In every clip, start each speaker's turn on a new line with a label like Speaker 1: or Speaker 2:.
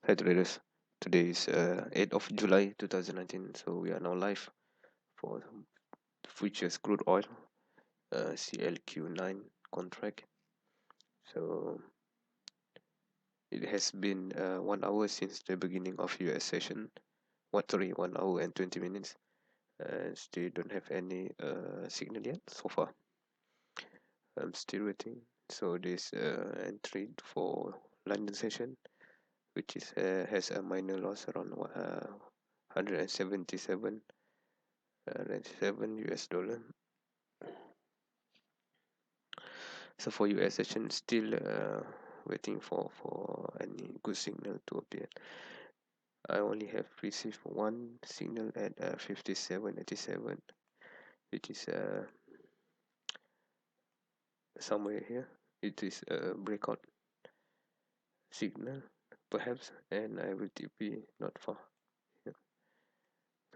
Speaker 1: Hi traders, today is 8th of July 2019, so we are now live for futures crude oil CLQ9 contract. So it has been 1 hour since the beginning of US session. 1 hour and 20 minutes. Still don't have any signal yet so far. I'm still waiting. So this entry for London session, which is has a minor loss around 177 US dollar. So for US session, still waiting for any good signal to appear. I only have received one signal at 57.87, which is somewhere here. It is a breakout signal perhaps, and I will TP not far here.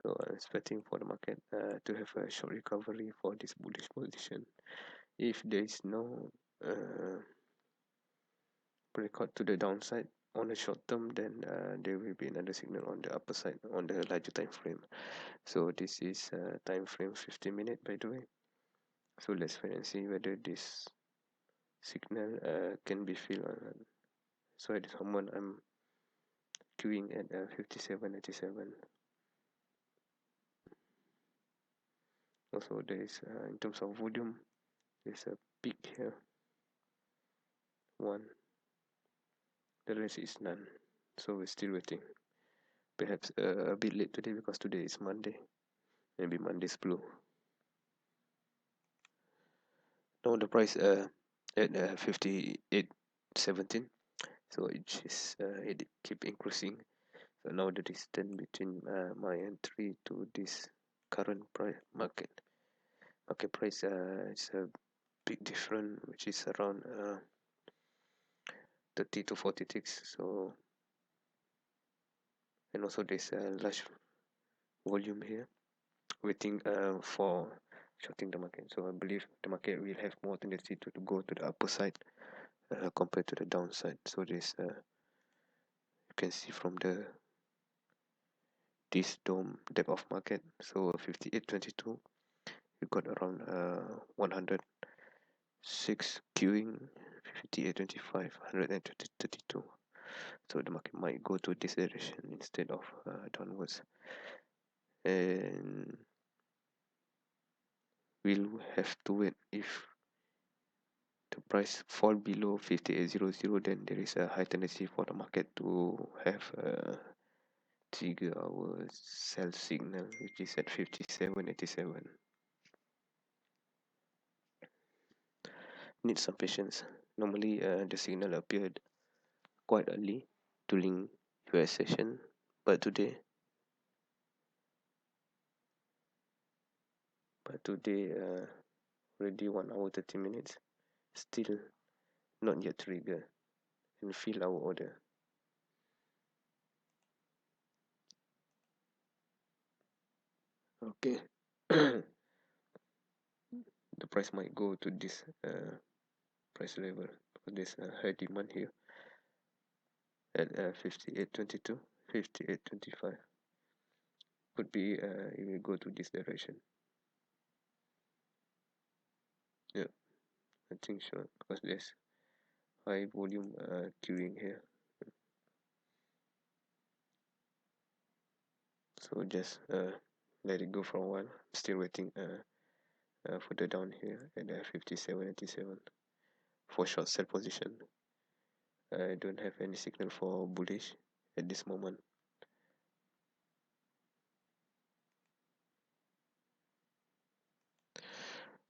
Speaker 1: So I'm expecting for the market to have a short recovery for this bullish position. If there is no breakout to the downside on the short term, then there will be another signal on the upper side on the larger time frame. So this is time frame 15 minutes, by the way. So let's wait and see whether this signal can be filled or not. So at this moment I'm queuing at 57.87. Also there is in terms of volume, there's a peak here, one, the rest is none. So we're still waiting. Perhaps a bit late today because today is Monday. Maybe Monday's blue. Now the price at 58.17, so it keep increasing. So now the distance between my entry to this current price market price is a big difference, which is around 30 to 40 ticks. So, and also there's a large volume here waiting for shorting the market. So I believe the market will have more tendency to go to the upper side compared to the downside. So there's you can see from this dome depth of market. So 58.22, you got around 106 queuing, 58.25, 132. So the market might go to this direction instead of downwards, and we'll have to wait. If the price fall below 58.00, then there is a high tendency for the market to have trigger our sell signal, which is at 57.87. Need some patience. Normally the signal appeared quite early during US session, but today already 1 hour 30 minutes, still not yet trigger and fill our order. Okay. The price might go to this price level. There's a high demand here at 58.22, 58.25. Could be it will go to this direction. Yeah, I think so, because there's high volume queuing here. So just let it go for a while. Still waiting further down here at 57.87 for short sell position. I don't have any signal for bullish at this moment.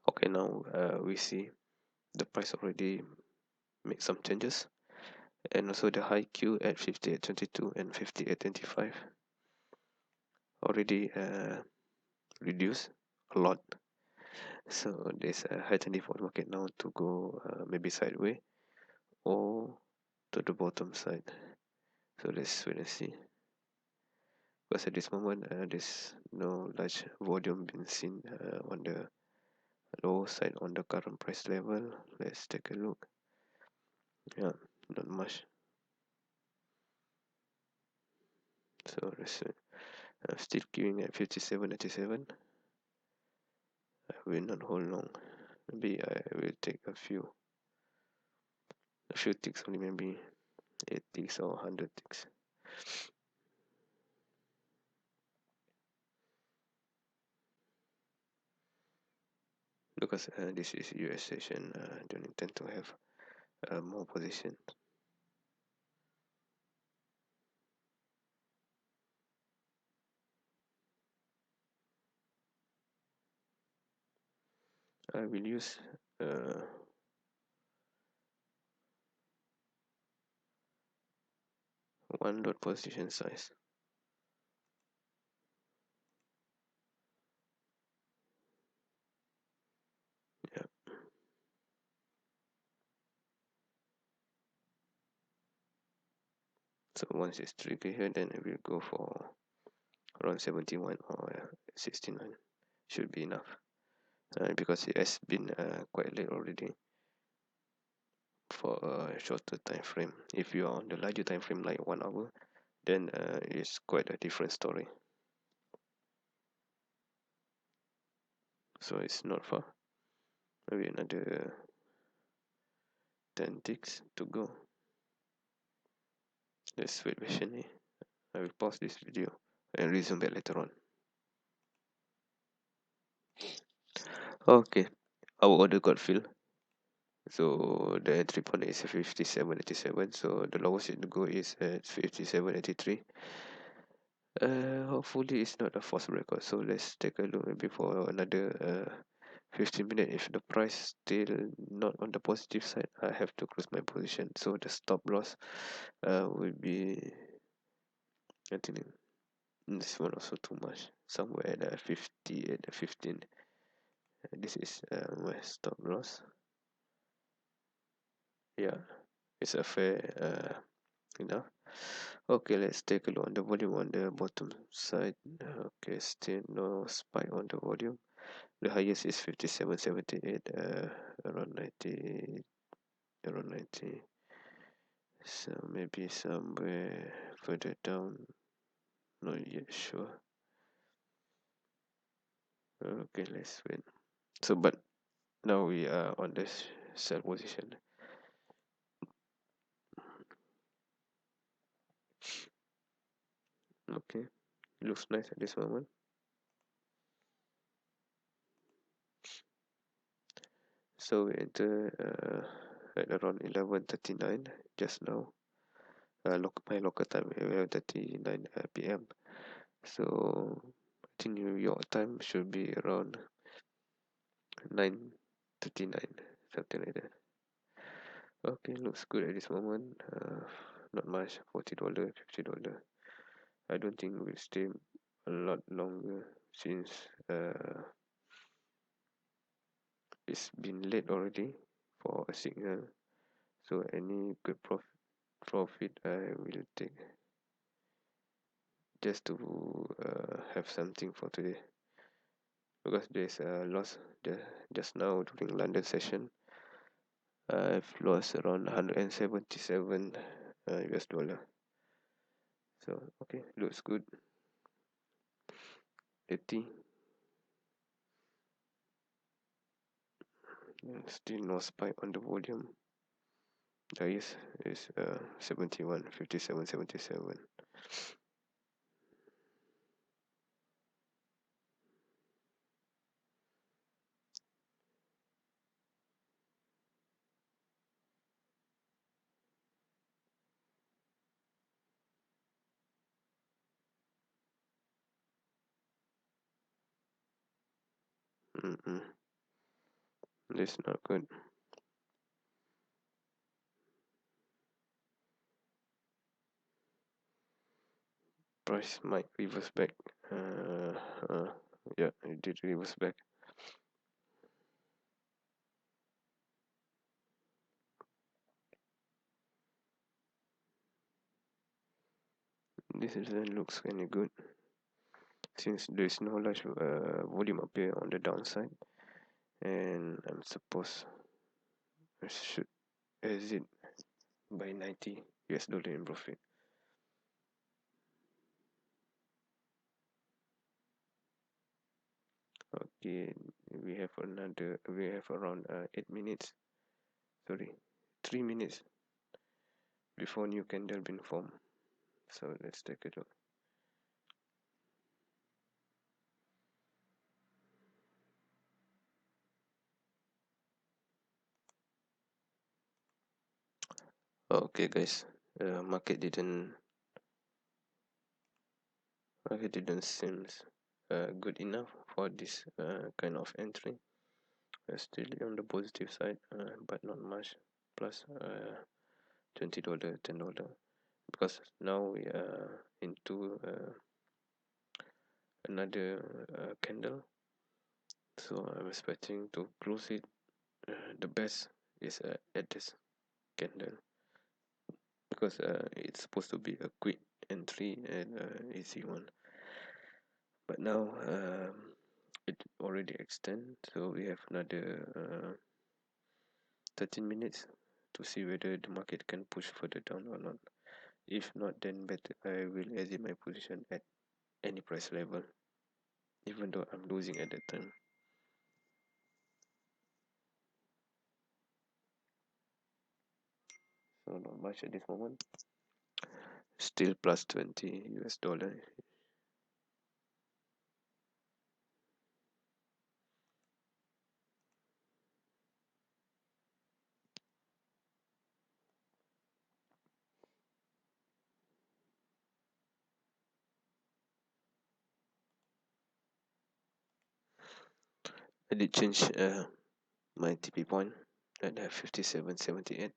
Speaker 1: Okay, now we see the price already make some changes, and also the high Q at 58.22 and 58.25 already reduced a lot. So there's a high tendency for the market now to go maybe sideways or to the bottom side. So let's wait and see. Because at this moment there's no large volume being seen on the low side on the current price level. Let's take a look. Yeah, not much. So I'm still queuing at 57.87. I will not hold long. Maybe I will take a few ticks only, maybe 8 ticks or 100 ticks. Because this is US session, I don't intend to have more positions. I will use one lot position size. Yeah. So once it's triggered here, then I will go for around 71 or 69. Should be enough. Because it has been quite late already for a shorter time frame. If you are on the larger time frame, like 1 hour, then it's quite a different story. So it's not far. Maybe another 10 ticks to go. Let's wait patiently. I will pause this video and resume back later on. Okay, our order got filled. So the entry point is 57.87. So the lowest it go is at 57.83. Hopefully it's not a false record. So let's take a look maybe for another 15 minutes. If the price still not on the positive side, I have to close my position. So the stop loss will be, I think this one also too much. Somewhere at 50 at 15. This is my stop loss. Yeah, it's a fair enough. Okay, let's take a look on the volume on the bottom side. Okay, still no spike on the volume. The highest is 57.78, around 90, around 90. So maybe somewhere further down, not yet sure. Okay, let's wait. So, but now we are on this sell position. Okay, looks nice at this moment. So we enter at around 11:39 just now. My local time 11:39 p.m. So I think New York time should be around 9:39, something like that. Okay, looks good at this moment. Not much, $40, $50. I don't think we'll stay a lot longer since it's been late already for a signal. So any good profit I will take just to have something for today, because there's a loss just now during London session. I've lost around 177 US dollar. So okay, looks good. 80. Still no spike on the volume. The highest is 71, 57, 77. That's not good. Price might reverse back. Yeah, it did reverse back. This looks kind of good since there's no large volume up here on the downside, and I'm supposed I should exit by 90 US dollar in profit. Okay, we have around 8 minutes, sorry, 3 minutes before new candle been formed. So let's take a look. Okay guys, market didn't seems good enough for this kind of entry. Still on the positive side, but not much, plus $20, $10, because now we are into another candle, so I'm expecting to close it. The best is at this candle, because it's supposed to be a quick entry and easy one, but now it already extend, so we have another 13 minutes to see whether the market can push further down or not. If not, then better I will exit my position at any price level, even though I'm losing at that time. So not much at this moment, still plus 20 US dollar. I did change my TP point at 57.78,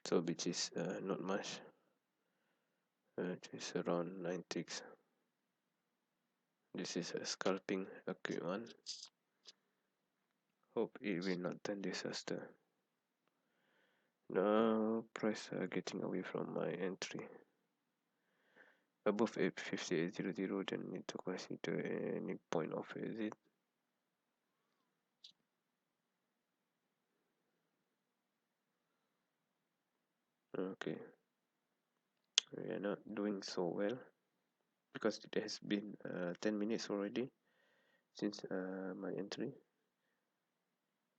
Speaker 1: so which is not much, just around 9 ticks. This is a scalping a quick one. Hope it will not turn disaster. Now price are getting away from my entry. Above 858.00, then need to consider any point of exit. Okay, we are not doing so well, because it has been 10 minutes already since my entry,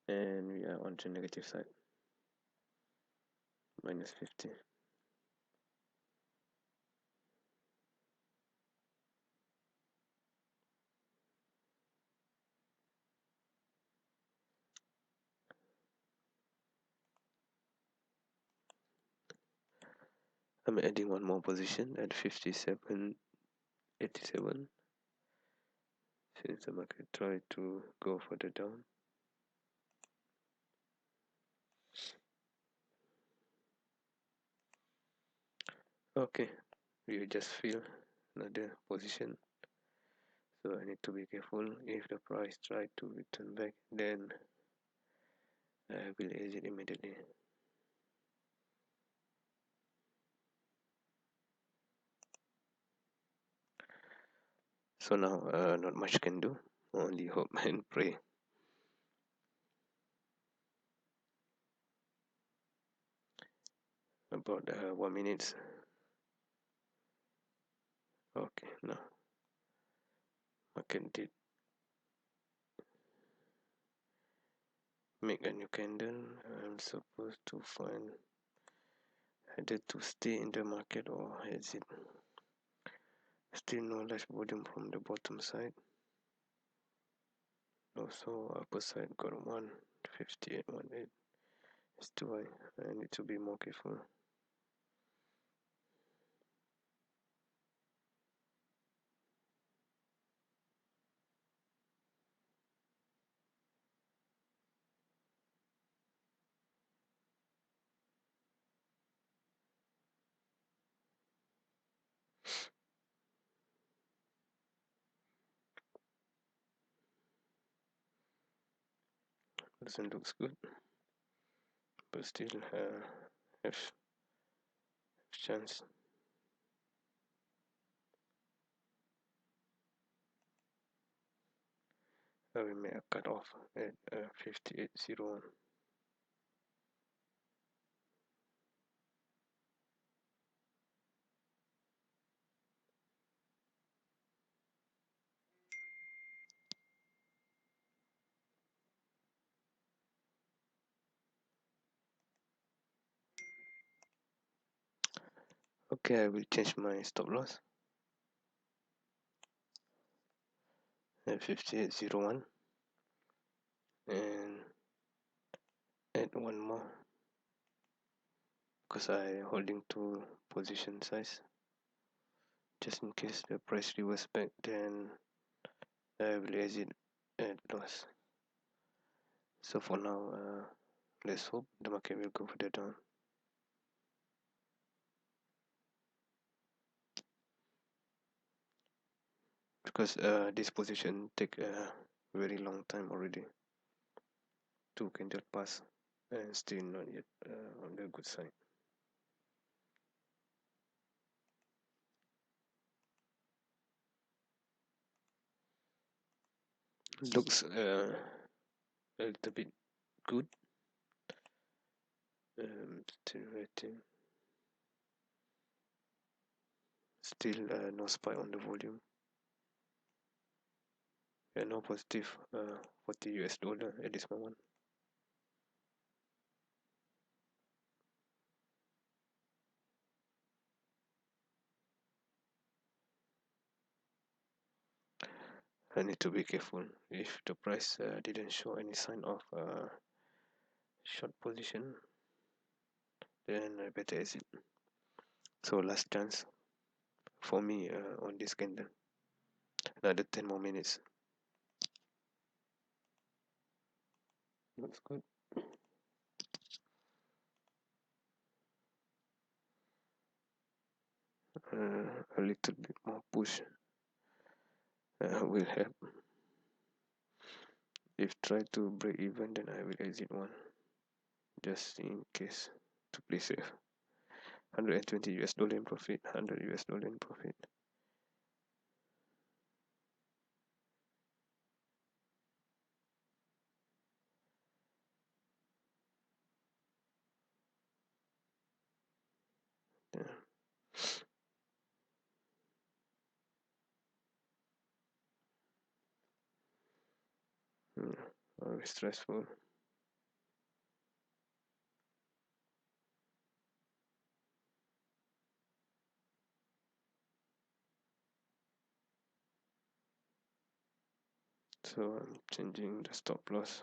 Speaker 1: and we are on the negative side, minus 50. I'm adding one more position at 57.87, since the market tried to go further down. Okay, we just fill another position, so I need to be careful. If the price try to return back, then I will exit immediately. So now not much can do, only hope and pray. About 1 minute. Okay, now market did make a new candle. I'm supposed to find either to stay in the market or exit. Still no large volume from the bottom side. Also upper side got 158.18. It's too high. I need to be more careful. Doesn't looks good, but still have chance. I will make a cut off at 58.01. Okay, I will change my stop loss at 58.01 and add one more because I holding two position size just in case the price reverse back, then I will exit at loss. So for now, let's hope the market will go further down. Because this position take a very long time already. Two candle pass and still not yet on the good side. Looks a little bit good. Still waiting. Still no spike on the volume. And no positive 40 US dollar at this moment. I need to be careful. If the price didn't show any sign of short position, then I better exit. So last chance for me on this candle. Another 10 more minutes. Looks good. A little bit more push will help. If try to break even, then I will exit one, just in case, to play safe. 120 US dollar in profit, 100 US dollar in profit. Yeah. Always stressful. So I'm changing the stop loss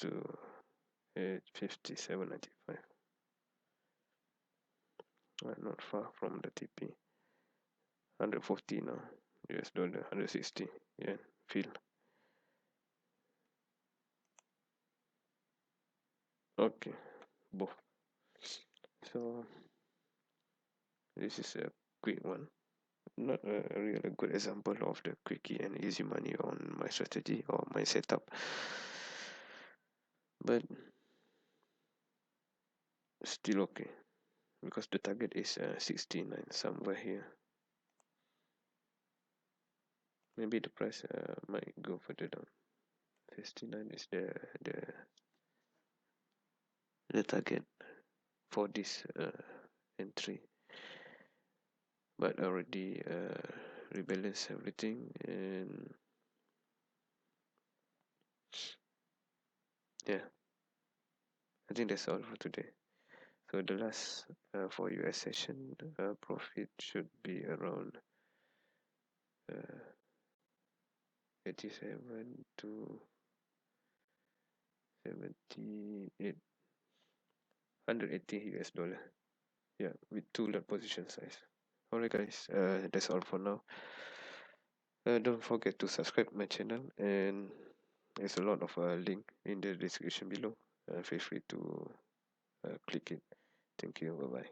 Speaker 1: to 57.95. Not far from the TP. 140 now. US dollar 160. Yeah, feel. Okay, both. So this is a quick one. Not a really good example of the quickie and easy money on my strategy or my setup, but still okay because the target is 69 somewhere here. Maybe the price might go further down. 69 is the target for this entry, but already rebalance everything, and yeah, I think that's all for today. So the last for US session profit should be around 87 to 78, 180 US dollar. Yeah, with two lot position size. Alright guys, that's all for now. Don't forget to subscribe my channel, and there's a lot of link in the description below. Feel free to click it. Thank you. Bye bye.